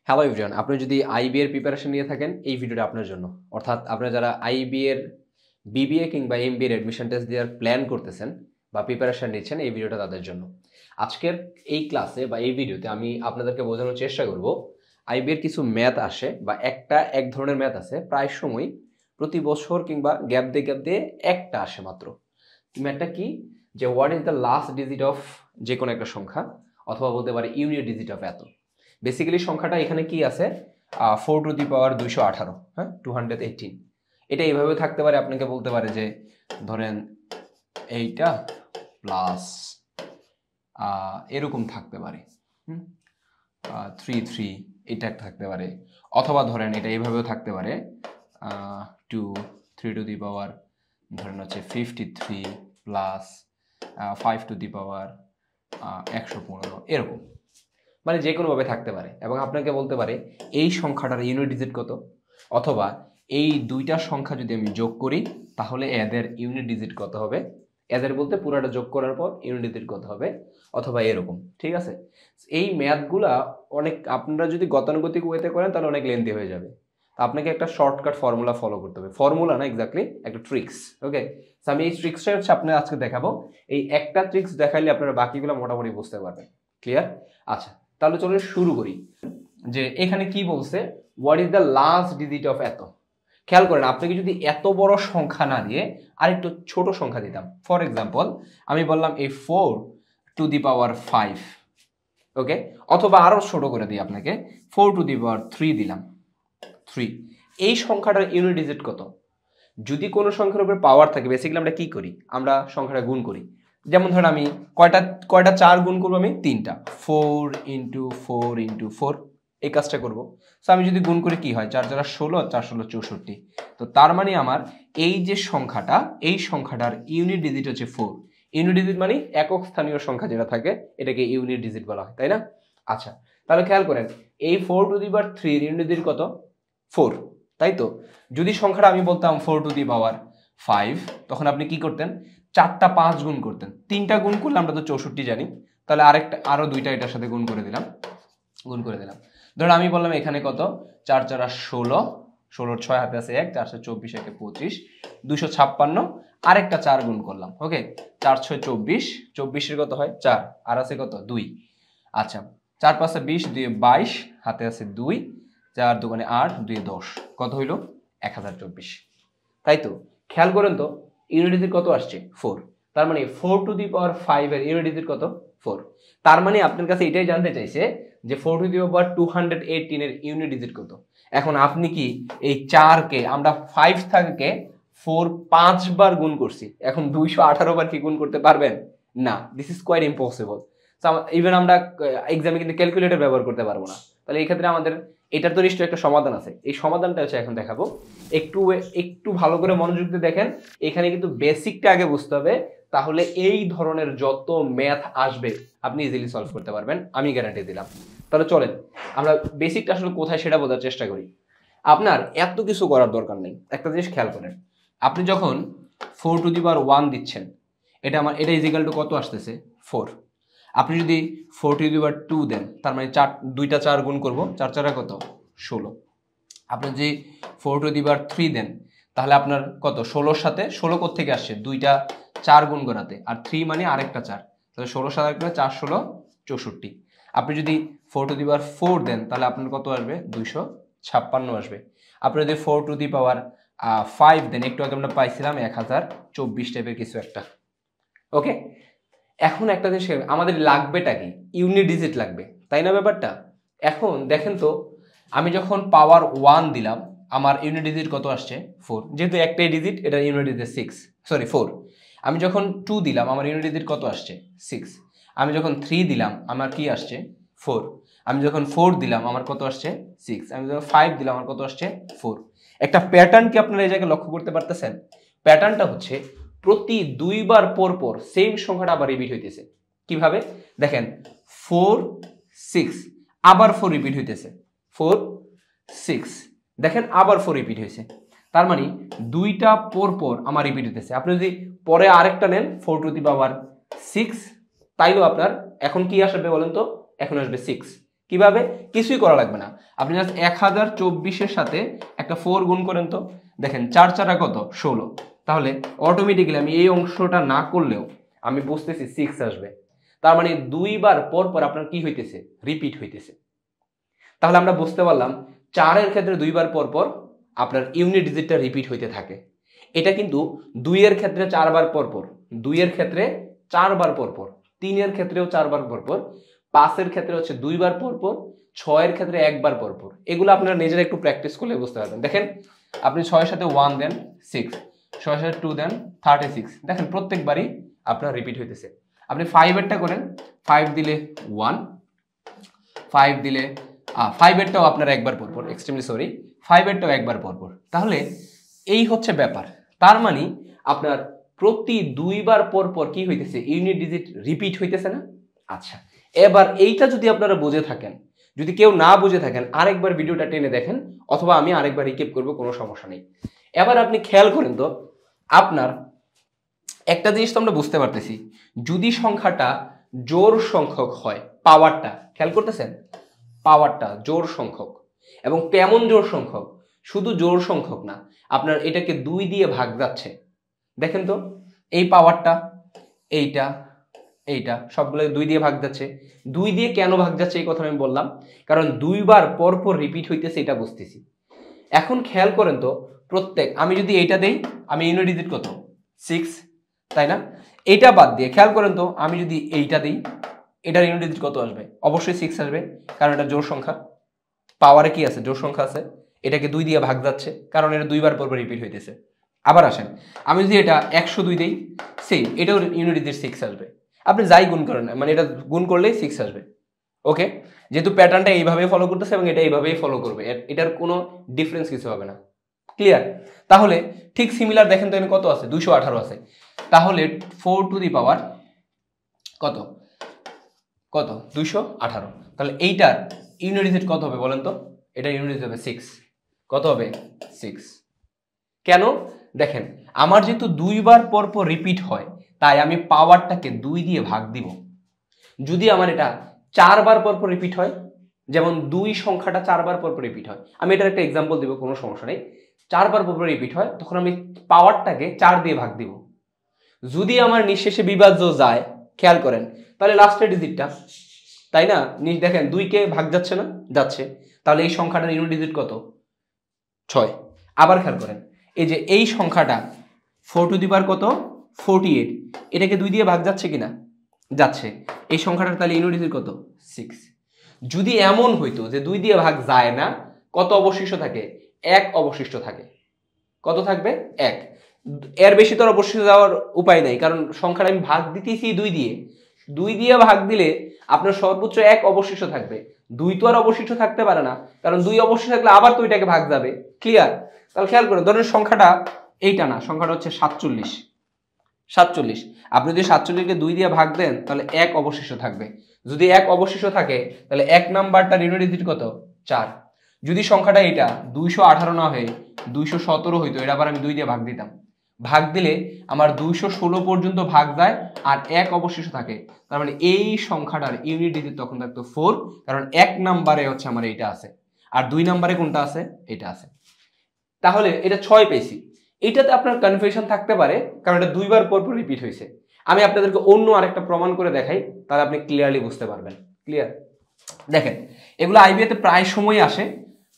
Hello everyone, আপনি যদি IB এর প্রিপারেশন নিয়ে থাকেন এই ভিডিওটা আপনার জন্য। অর্থাৎ আপনারা যারা আইবি এর বিবিএ কিংবা এমবিএ এর অ্যাডমিশন টেস্ট দেওয়ার প্ল্যান করতেছেন বা প্রিপারেশন নিচ্ছেন, এই ভিডিওটা তাদের জন্য। আজকের এই ক্লাসে বা এই ভিডিওতে আমি আপনাদেরকে বোঝানোর চেষ্টা করব আইবি এর কিছু ম্যাথ আসে বা এক ধরনের ম্যাথ আছে, প্রায় সময় প্রতি বছর কিংবা গ্যাপ দিয়ে একটা আসে মাত্র। ম্যাথটা কি? যে what is the last digit of যে কোনো একটা সংখ্যা, অথবা বলতে পারে ইউনিট ডিজিট অফ এত। বেসিক্যালি সংখ্যাটা এখানে কি আছে, 4 টু দি পাওয়ার 218, হ্যাঁ 218। এটা এইভাবে থাকতে পারে, আপনাকে বলতে পারে যে ধরেন এইটা প্লাস এরকম থাকতে পারে 3 এটা থাকতে পারে, অথবা ধরেন এটা এইভাবেও থাকতে পারে 3 টু দি পাওয়ার ধরেন হচ্ছে 53 প্লাস 5 টু দি পাওয়ার 115, এরকম মানে যে কোনোভাবে থাকতে পারে। এবং আপনাকে বলতে পারে এই সংখ্যাটার ইউনিট ডিজিট কত, অথবা এই দুইটা সংখ্যা যদি আমি যোগ করি তাহলে এদের ইউনিট ডিজিট কত হবে। এদের বলতে পুরোটা যোগ করার পর ইউনিট ডিজিট কত হবে, অথবা এরকম। ঠিক আছে, এই ম্যাথগুলা অনেক আপনারা যদি গতানুগতিক ওয়েতে করেন তাহলে অনেক লেন্থি হয়ে যাবে। আপনাকে একটা শর্টকাট ফর্মুলা ফলো করতে হবে, ফর্মুলা না এক্স্যাক্টলি একটা ট্রিক্স। ওকে, আমি এই ট্রিক্সটা হচ্ছে আপনার আজকে দেখাবো। এই একটা ট্রিক্স দেখাইলে আপনারা বাকিগুলো মোটামুটি বুঝতে পারবেন। ক্লিয়ার? আচ্ছা, তাহলে চলুন শুরু করি। যে এখানে কি বলছে, what is the last digit of এত। খেয়াল করেন, আপনাকে যদি এত বড় সংখ্যা না দিয়ে আরেকটু ছোট সংখ্যা দিতাম, ফর এক্সাম্পল আমি বললাম এই 4 টু দি পাওয়ার 5, ওকে, অথবা আরো ছোট করে দিই আপনাকে 4 টু দি পাওয়ার 3 দিলাম 3। এই সংখ্যাটার ইউনিট ডিজিট কত? যদি কোনো সংখ্যার উপরে পাওয়ার থাকে, বেসিক্যালি আমরা কি করি, আমরা সংখ্যাটা গুণ করি। যেমন ধরেন আমি কয়টা 4 গুণ করবো, আমি 3টা, 4 ইন্টু 4 ইন্টু 4, এই কাজটা করবো। সো আমি যদি গুণ করি কি হয়, 4 4 16, 4 16 64। তো তার মানে আমার এই যে সংখ্যাটা, এই সংখ্যাটার ইউনিট ডিজিট হচ্ছে 4। ইউনিট ডিজিট মানে একক স্থানীয় সংখ্যা যেটা থাকে এটাকে ইউনিট ডিজিট বলা হয়, তাই না? আচ্ছা, তাহলে খেয়াল করেন এই 4 to the power 3 unit digit কত? 4, তাই তো? যদি সংখ্যাটা আমি বলতাম 4 টু দি পাওয়ার 5, তখন আপনি কি করতেন, 4টা 5 গুণ করতেন। 3টা গুণ করলে আমরা তো 64 জানি, তাহলে আরো 2টা এটার সাথে গুণ করে দিলাম। ধরুন আমি বললাম এখানে কত, 4 4 16, 16 6 হাতে আছে 1, 4 24 একে 25, 256, আরেকটা 4 গুণ করলাম। ওকে, 4 6 24, 24 এর কত হয় 4, আর আছে কত 2। আচ্ছা, 4 5 20, 2 22, হাতে আছে 2, 4 2 8, 2 10, কত হইল 1024। তাই তো? খেয়াল করেন তো ইউনিট ডিজিট কত আসছে 4। তার মানে 4 টু দি পাওয়ার 5 এর ইউনিট ডিজিট কত 4। তার মানে আপনার কাছে এটাই জানতে চাইছে যে 4 টু দি পাওয়ার 218 এর ইউনিট ডিজিট কত। এখন আপনি কি এই 4 কে আমরা 5 থেকে 4 5 বার গুণ করছি, এখন 218 বার কি গুণ করতে পারবেন? না, this is quite impossible. Even আমরা এক্সামে কিন্তু ক্যালকুলেটর ব্যবহার করতে পারবো না। তাহলে এই ক্ষেত্রে আমাদের এটার তো নিশ্চয়ই একটা সমাধান আছে। এই সমাধানটা হচ্ছে এখন দেখাবো। একটু ভালো করে মনোযোগ দিয়ে দেখেন, এখানে কিন্তু বেসিকটা আগে বুঝতে হবে, তাহলে এই ধরনের যত ম্যাথ আসবে আপনি ইজিলি সলভ করতে পারবেন, আমি গ্যারান্টি দিলাম। তাহলে চলেন আমরা বেসিকটা আসলে কোথায় সেটা বোঝার চেষ্টা করি। আপনার এত কিছু করার দরকার নেই, একটা জিনিস খেয়াল করেন। আপনি যখন 4 টু দি পাওয়ার 1 দিচ্ছেন, এটা ইজিক্যাল টু কত আসতেছে 4। আপনি যদি 4 টু দি পাওয়ার 2 দেন, তার মানে 2টা 4 গুণ করবো, 4 4 কত 16। আপনি যদি 4 টু দি পাওয়ার 3 দেন, তাহলে আপনার কত 16-র সাথে 16 কোত্থেকে আসছে, 2টা 4 গুণ করাতে, আর 3 মানে আরেকটা 4, তাহলে 16 সাথে 4 16 64। আপনি যদি 4 টু দি পাওয়ার 4 দেন, তাহলে আপনার কত আসবে 256 আসবে। আপনি যদি 4 টু দি পাওয়ার 5 দেন, একটু আগে আমরা পাইছিলাম 1024 টাইপের কিছু একটা। ওকে, এখন একটা জিনিস আমাদের লাগবেটা কি, ইউনিট ডিজিট লাগবে, তাই না ব্যাপারটা? এখন দেখেন তো, আমি যখন পাওয়ার 1 দিলাম আমার ইউনিট ডিজিট কত আসছে 4, যেহেতু একটাই ডিজিট এটা ইউনিট ডিজিট 4। আমি যখন 2 দিলাম আমার ইউনিট ডিজিট কত আসছে 6। আমি যখন 3 দিলাম আমার কি আসছে 4। আমি যখন 4 দিলাম আমার কত আসছে 6। আমি যখন 5 দিলাম আমার কত আসছে 4। একটা প্যাটার্ন কি আপনারা এই জায়গায় লক্ষ্য করতে পারতেছেন? প্যাটার্নটা হচ্ছে প্রতি 2 বার পর পর সেম সংখ্যাটা আবার রিপিট হইতেছে। কিভাবে দেখেন, 4 6, আবার 4 রিপিট হইতেছে, 4 6, দেখেন আবার 4 রিপিট হয়েছে। তার মানে 2টা পর পর আমার রিপিট হইতেছে। আপনি যদি পরে আরেকটা নেন 4 টু দি পাওয়ার 6, তাইলেও আপনার এখন কি আসবে বলেন তো, এখন আসবে 6। কিভাবে? কিছুই করা লাগবে না, আপনি জাস্ট 1024 সাথে একটা 4 গুণ করেন তো, দেখেন 4 4 কত 16, তাহলে অটোমেটিক্যালি আমি এই অংশটা না করলেও আমি বুঝতেছি 6 আসবে। তার মানে দুইবার পর পর আপনার কি হইতেছে? রিপিট হইতেছে। তাহলে আমরা বুঝতে পারলাম 4 এর ক্ষেত্রে দুইবার পর পর আপনার ইউনিট ডিজিটটা রিপিট হইতে থাকে। এটা কিন্তু 2 এর ক্ষেত্রে 4 বার পর পর, 2 এর ক্ষেত্রে 4 বার পর পর, 3 এর ক্ষেত্রেও 4 বার পর পর, 5 এর ক্ষেত্রে হচ্ছে 2 বার পর পর, 6 এর ক্ষেত্রে 1 বার পর পর। এগুলো আপনারা নিজেরা একটু প্র্যাকটিস করলে বুঝতে পারবেন। দেখেন আপনি 6 এর সাথে 1 দেন 6, 6 এর সাথে 2 দেন 36, দেখেন প্রত্যেকবারই আপনার রিপিট হইতেছে। আপনি 5 এরটা করেন, 5 দিলে 1, 5 দিলে 5 এরটাও আপনার একবার পর পর, এক্সট্রিমলি সরি, 5 এরটাও একবার পর পর। তাহলে এই হচ্ছে ব্যাপার। তার মানে আপনার প্রতি 2 বার পর পর কি হইতেছে? ইউনিট ডিজিট রিপিট হইতেছে না? আচ্ছা, এবার এইটা যদি আপনারা বুঝে থাকেন, যদি কেউ না বুঝে থাকেন আরেকবার ভিডিওটা টেনে দেখেন, অথবা আমি আরেকবার রিক্যাপ করব, কোনো সমস্যা নেই। এবার আপনি খেয়াল করেন তো, আপনার একটা জিনিস তো আমরা বুঝতে পারতেছি, যদি সংখ্যাটা জোড় সংখ্যক হয়, পাওয়ারটা খেয়াল করতেছেন, পাওয়ারটা জোড় সংখ্যক, এবং কেমন জোড় সংখ্যক? শুধু জোড় সংখ্যক না, আপনার এটাকে 2 দিয়ে ভাগ যাচ্ছে। দেখেন তো এই পাওয়ারটা, এইটা, এইটা সবগুলো 2 দিয়ে ভাগ যাচ্ছে। 2 দিয়ে কেন ভাগ যাচ্ছে এই কথা আমি বললাম, কারণ 2 বার পর পর রিপিট হইতেছে, এটা বুঝতেছি। এখন খেয়াল করেন তো, প্রত্যেক আমি যদি এইটা দেই, আমি ইউনিট ডিজিট কত? 6, তাই না? এইটা বাদ দিয়ে খেয়াল করেন তো, আমি যদি এইটা দিই, এটার ইউনিট ডিজিট কত আসবে? অবশ্যই 6 আসবে, কারণ এটা জোড় সংখ্যা, পাওয়ারে কি আছে? জোড় সংখ্যা আছে। এটাকে 2 দিয়ে ভাগ যাচ্ছে, কারণ এটা 2 বার পর পর রিপিট হইতেছে। আবার আসেন, আমি যদি এটা 102 দেই, সেম, এটাও ইউনিট ডিজিট 6 আসবে। আপনি যাই গুণ করেন, মানে এটা গুণ করলেই 6 আসবে। ওকে, যেহেতু প্যাটার্নটা এইভাবেই ফলো করতেছে এবং এটা এইভাবেই ফলো করবে, এটার কোনো ডিফারেন্স কিছু হবে না। ক্লিয়ার? তাহলে ঠিক সিমিলার দেখেন তো এখানে কত আছে? 218 আছে। তাহলে 4 টু দি পাওয়ার কত? কত? 218। তাহলে এইটার ইউনিট ডিজিট কত হবে বলেন তো? এটা ইউনিট ডিজিট হবে 6। কত হবে? 6। কেন? দেখেন আমার যেহেতু 2 বার পর পর রিপিট হয়, তাই আমি পাওয়ারটাকে 2 দিয়ে ভাগ দিব। যদি আমার এটা 4 বার পর পর রিপিট হয়, যেমন 2 সংখ্যাটা 4 বার পর পর রিপিট হয়, আমি এটার একটা এক্সাম্পল দিব, কোনো সমস্যা নেই। 4 বার পর পর রিপিট হয়, তখন আমি পাওয়ারটাকে 4 দিয়ে ভাগ দিব। যদি আমার নিঃশেষে বিভাজ্য যায়, খেয়াল করেন, তাহলে লাস্টের ডিজিটটা, তাই না? দেখেন 2 কে ভাগ যাচ্ছে না? যাচ্ছে। তাহলে এই সংখ্যাটার ইউনিট ডিজিট কত? 6। আবার খেয়াল করেন, এই যে এই সংখ্যাটা 4 টু দি পাওয়ার কত? 48, এটাকে 2 দিয়ে ভাগ যাচ্ছে কিনা? যাচ্ছে। এই সংখ্যাটার তাহলে ইউনিট ডিজিট কত? 6। যদি এমন হইতো যে 2 দিয়ে ভাগ যায় না, কত অবশিষ্ট থাকে? 1 অবশিষ্ট থাকে। কত থাকবে? 1। এর বেশি তো অবশিষ্ট যাওয়ার উপায় নাই, কারণ সংখ্যাটা আমি ভাগ দিতেছি 2 দিয়ে। 2 দিয়ে ভাগ দিলে আপনার সর্বোচ্চ 1 অবশিষ্ট থাকবে। 2 তো আর অবশিষ্ট থাকতে পারে না, কারণ 2 অবশিষ্ট থাকলে আবার তো এটাকে ভাগ যাবে। ক্লিয়ার? তাহলে খেয়াল করুন, ধরেন সংখ্যাটা এইটা না, সংখ্যাটা হচ্ছে 47। 47, আপনি যদি 47কে 2 দিয়ে ভাগ দেন, তাহলে 1 অবশিষ্ট থাকবে। যদি 1 অবশিষ্ট থাকে, তাহলে 1 নাম্বারটার ইউনিট ডিজিট কত? 4। যদি সংখ্যাটা এটা 218 না হয়ে 217 হইতো, এটা আবার আমি 2 দিয়ে ভাগ দিতাম। ভাগ দিলে আমার 216 পর্যন্ত ভাগ যায়, আর 1 অবশিষ্ট থাকে। তার মানে এই সংখ্যাটার ইউনিট ডিজিট তখন থাকতো 4, কারণ 1 নাম্বারে হচ্ছে আমার এইটা আছে, আর 2 নাম্বারে কোনটা আছে? এটা আছে। তাহলে এটা 6 পেয়েছি। এটাতে আপনার কনফিউশন থাকতে পারে, কারণ এটা 2 বার পর পর রিপিট হয়েছে। আমি আপনাদেরকে অন্য আরেকটা প্রমাণ করে দেখাই, তাহলে আপনি ক্লিয়ারলি বুঝতে পারবেন। ক্লিয়ার? দেখেন, এগুলো আইবিএতে প্রায় সময় আসে,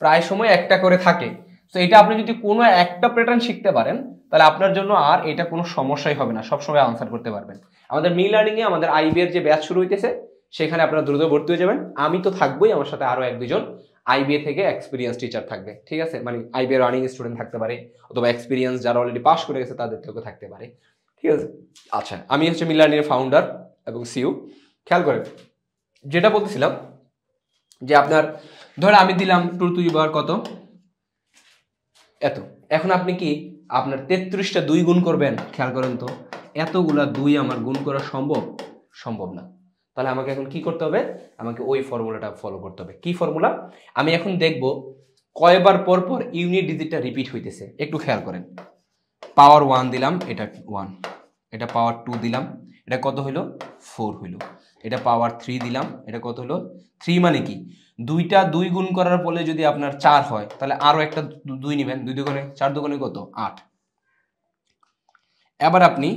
প্রায় সময় একটা করে থাকে। তো এটা আপনি যদি কোনো একটা প্যাটার্ন শিখতে পারেন, তাহলে আপনার জন্য আর এটা কোনো সমস্যাই হবে না, সবসময় আনসার করতে পারবেন। আমাদের মি লার্নিং এ আমাদের আইবিএর যে ব্যাচ শুরু হইতেছে, সেখানে আপনারা দ্রুত ভর্তি হয়ে যাবেন। আমি তো থাকবোই, আমার সাথে আরো 1-2 জন আইবিএ থেকে এক্সপিরিয়েন্স টিচার থাকবে। ঠিক আছে? মানে আইবিএ রানিং স্টুডেন্ট থাকতে পারে, অথবা এক্সপিরিয়েন্স যারা অলরেডি পাস করে গেছে তাদের থেকেও থাকতে পারে। ঠিক আছে? আচ্ছা, আমি হচ্ছে মি লার্নিং এর ফাউন্ডার এবং সিইও। খেয়াল করেন, যেটা বলতেছিলাম যে আপনার ধরে আমি দিলাম 2 টু দি পাওয়ার কত? এত। এখন আপনি কি আপনার 33টা 2 গুণ করবেন? খেয়াল করেন তো, এতগুলা 2 আমার গুণ করা সম্ভব? সম্ভব না। তাহলে আমাকে এখন কি করতে হবে? আমাকে ওই ফর্মুলাটা ফলো করতে হবে। কি ফর্মুলা? আমি এখন দেখব কয়বার পর পর ইউনিট ডিজিটটা রিপিট হইতেছে। একটু খেয়াল করেন, পাওয়ার 1 দিলাম, এটা 1, এটা পাওয়ার 2 দিলাম, এটা কত হইল? 4 হইল, এটা পাওয়ার 3 দিলাম, এটা কত হলো 3, মানে কি দুইটা 2 গুণ করার ফলে যদি আপনার 4 হয় তাহলে আরো একটা 2 নেবেন, 2 দুগুণে 4 দুগুণে কত 8। এবার আপনি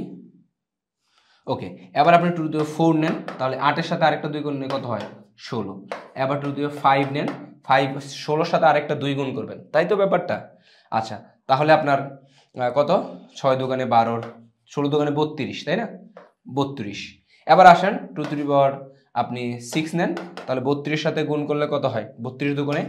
ওকে, এবার আপনি 2 টু দি পাওয়ার 4 নেন, তাহলে 8 এর সাথে আরেকটা 2 গুণ নিলে কত হয় 16। এবার 2 টু দি পাওয়ার 5 নেন, 5 16 এর সাথে আরেকটা 2 গুণ করবেন, তাই তো ব্যাপারটা। আচ্ছা, তাহলে আপনার কত 6 দুগুণে 12, 16 দুগুণে 32, তাই না 32। এবার আসেন 2 টু দি পাওয়ার আপনি 6 নেন, তাহলে 32 এর সাথে গুণ করলে কত হয় 32 দুগুণে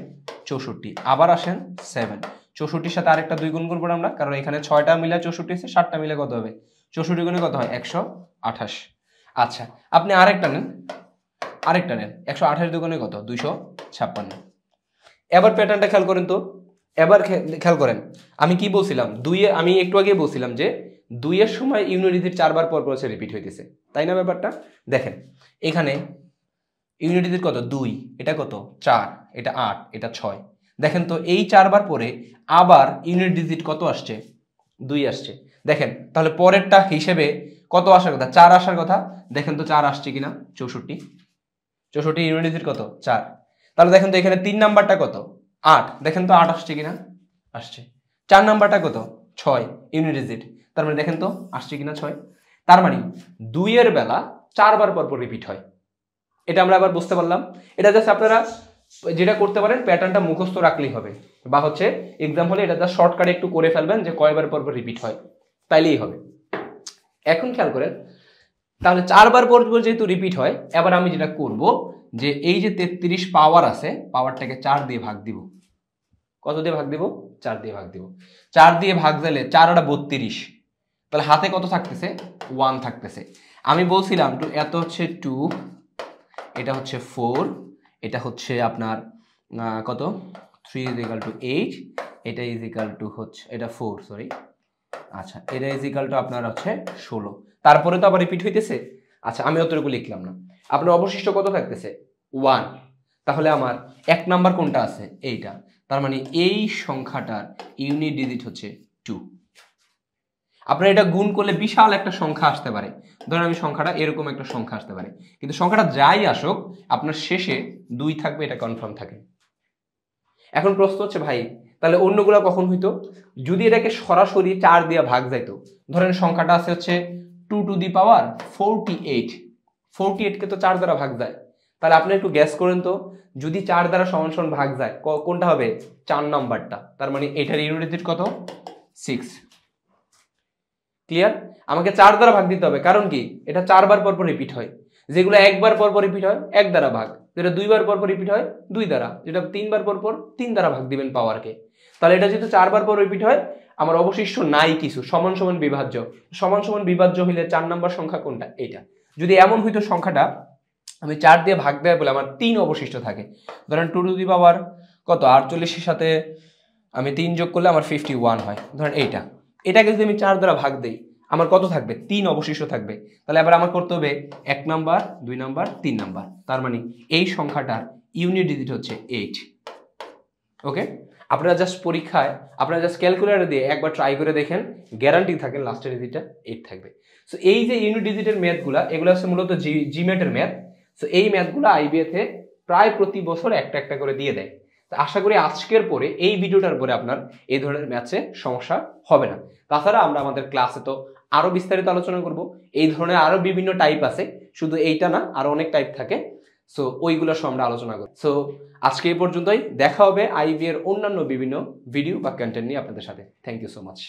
64। আবার আসেন 7, 64 এর সাথে আরেকটা 2 গুণ করবো আমরা, কারণ এখানে 6টা মিলে 64 আছে, 7টা মিলে কত হবে 64 গুণে কত হয় 128। আচ্ছা, আপনি আরেকটা নেন 128 দুগুণে কত 256। এবার প্যাটার্নটা খেয়াল করেন তো, এবার খেয়াল করেন আমি কি বলছিলাম, আমি একটু আগে বলছিলাম যে 2 এর সময় ইউনিট ডিজিট 4 বার পর পর রিপিট হইতেছে, তাই না ব্যাপারটা। দেখেন এখানে ইউনিট ডিজিট কত 2, এটা কত 4, এটা 8, এটা 6। দেখেন তো এই 4 বার পরে আবার ইউনিট ডিজিট কত আসছে 2 আসছে। দেখেন তাহলে পরেরটা হিসেবে কত আসার কথা 4 আসার কথা, দেখেন তো 4 আসছে কিনা 64 ইউনিট ডিজিট কত 4। তাহলে দেখেন তো এখানে 3 নাম্বারটা কত 8, দেখেন তো 8 আসছে কিনা আসছে। 4 নাম্বারটা কত 6 ইউনিট ডিজিট, তার মানে দেখেন তো আসছে কিনা 6। তার মানে 2 এর বেলা 4 বার পর পর রিপিট হয়, এটা আমরা আবার বুঝতে পারলাম। এটা জাস্ট আপনারা যেটা করতে পারেন প্যাটার্নটা মুখস্থ রাখলেই হবে, বা হচ্ছে এক্সাম হলে এটা জাস্ট শর্টকাটে একটু করে ফেলবেন যে কয়বার পর পর রিপিট হয়, তাইলেই হবে। এখন খেয়াল করেন তাহলে 4 বার পর পর যেহেতু রিপিট হয়, এবার আমি যেটা করব যে এই যে 33 পাওয়ার আছে, পাওয়ারটাকে 4 দিয়ে ভাগ দিব। কত দিয়ে ভাগ দিব 4 দিয়ে ভাগ দিব। 4 দিয়ে ভাগ দিলে 4 আর 32, তাহলে হাতে কত থাকতেছে 1 থাকতেছে। আমি বলছিলাম এত হচ্ছে 2, এটা হচ্ছে 4, এটা হচ্ছে আপনার কত 3 ইজ ইকুয়াল টু 8, এটা ইজ ইকুয়াল টু হচ্ছে এটা 4 সরি, আচ্ছা এটা ইজ ইকুয়াল টু আপনার হচ্ছে 16। তারপরে তো আবার রিপিট হইতেছে। আচ্ছা আমি অতটুকু লিখলাম না, আপনার অবশিষ্ট কত থাকতেছে 1। তাহলে আমার 1 নাম্বার কোনটা আছে এইটা, তার মানে এই সংখ্যাটার ইউনিট ডিজিট হচ্ছে 2। আপনার এটা গুণ করলে বিশাল একটা সংখ্যা আসতে পারে, ধরেন আমি সংখ্যাটা এরকম একটা সংখ্যা আসতে পারে, কিন্তু সংখ্যাটা যাই আসুক আপনার শেষে 2 থাকবে, এটা কনফার্ম থাকে। এখন প্রশ্ন হচ্ছে ভাই তাহলে অন্যগুলো কখন হইতো, যদি এটাকে সরাসরি 4 দিয়ে ভাগ যাইতো, ধরেন সংখ্যাটা আছে হচ্ছে 2 টু দি পাওয়ার 48, 48 কে তো 4 দ্বারা ভাগ যায়, তাহলে আপনি একটু গ্যাস করেন তো যদি 4 দ্বারা সমান সমান ভাগ যায় কোনটা হবে 4 নাম্বারটা, তার মানে এটার ইউনিট ডিজিট কত 6। ক্লিয়ার, আমাকে 4 দ্বারা ভাগ দিতে হবে, কারণ কি এটা 4 বার পর পর রিপিট হয়, যেগুলো একবার পর পর রিপিট হয় 1 দ্বারা ভাগ, যেটা 2 বার পর পর রিপিট হয় 2 দ্বারা, যেটা 3 বার পর পর 3 দ্বারা ভাগ দিবেন পাওয়ারকে। তাহলে এটা যেহেতু 4 বার পর রিপিট হয়, আমার অবশিষ্ট নাই কিছু, সমান সমান বিভাজ্য, সমান সমান বিভাজ্য হইলে 4 নাম্বার সংখ্যা কোনটা এইটা। যদি এমন হইতো সংখ্যাটা আমি 4 দিয়ে ভাগ দেয় বলে আমার 3 অবশিষ্ট থাকে, ধরেন 2 টু দি পাওয়ার কত 48 এর সাথে আমি 3 যোগ করলে আমার 51 হয়, ধরেন এটাকে যদি আমি 4 দ্বারা ভাগ দেই আমার কত থাকবে 3 অবশিষ্ট থাকবে। তাহলে এবার আমার করতে হবে 1 নাম্বার 2 নাম্বার 3 নাম্বার, তার মানে এই সংখ্যাটার ইউনিট ডিজিট হচ্ছে 8। ওকে, আপনারা জাস্ট পরীক্ষায় আপনারা জাস্ট ক্যালকুলেটর দিয়ে একবার ট্রাই করে দেখেন, গ্যারান্টি থাকে লাস্টের ডিজিটটা 8 থাকবে। সো এই যে ইউনিট ডিজিটের ম্যাথগুলা এগুলো হচ্ছে মূলত জিমেটের ম্যাথ। সো এই ম্যাথগুলো আইবিএতে প্রায় প্রতি বছর একটা একটা করে দিয়ে দেয়। তো আশা করি আজকের পরে এই ভিডিওটার পরে আপনার এই ধরনের ম্যাথে সমস্যা হবে না। তাছাড়া আমরা আমাদের ক্লাসে তো আরো বিস্তারিত আলোচনা করব, এই ধরনের আরো বিভিন্ন টাইপ আছে, শুধু এইটা না আরো অনেক টাইপ থাকে, সো ওইগুলো সব আমরা আলোচনা করব। সো আজকে এই পর্যন্তই, দেখা হবে আইবি এর অন্যান্য বিভিন্ন ভিডিও বা কন্টেন্ট নিয়ে আপনাদের সাথে। Thank you so much.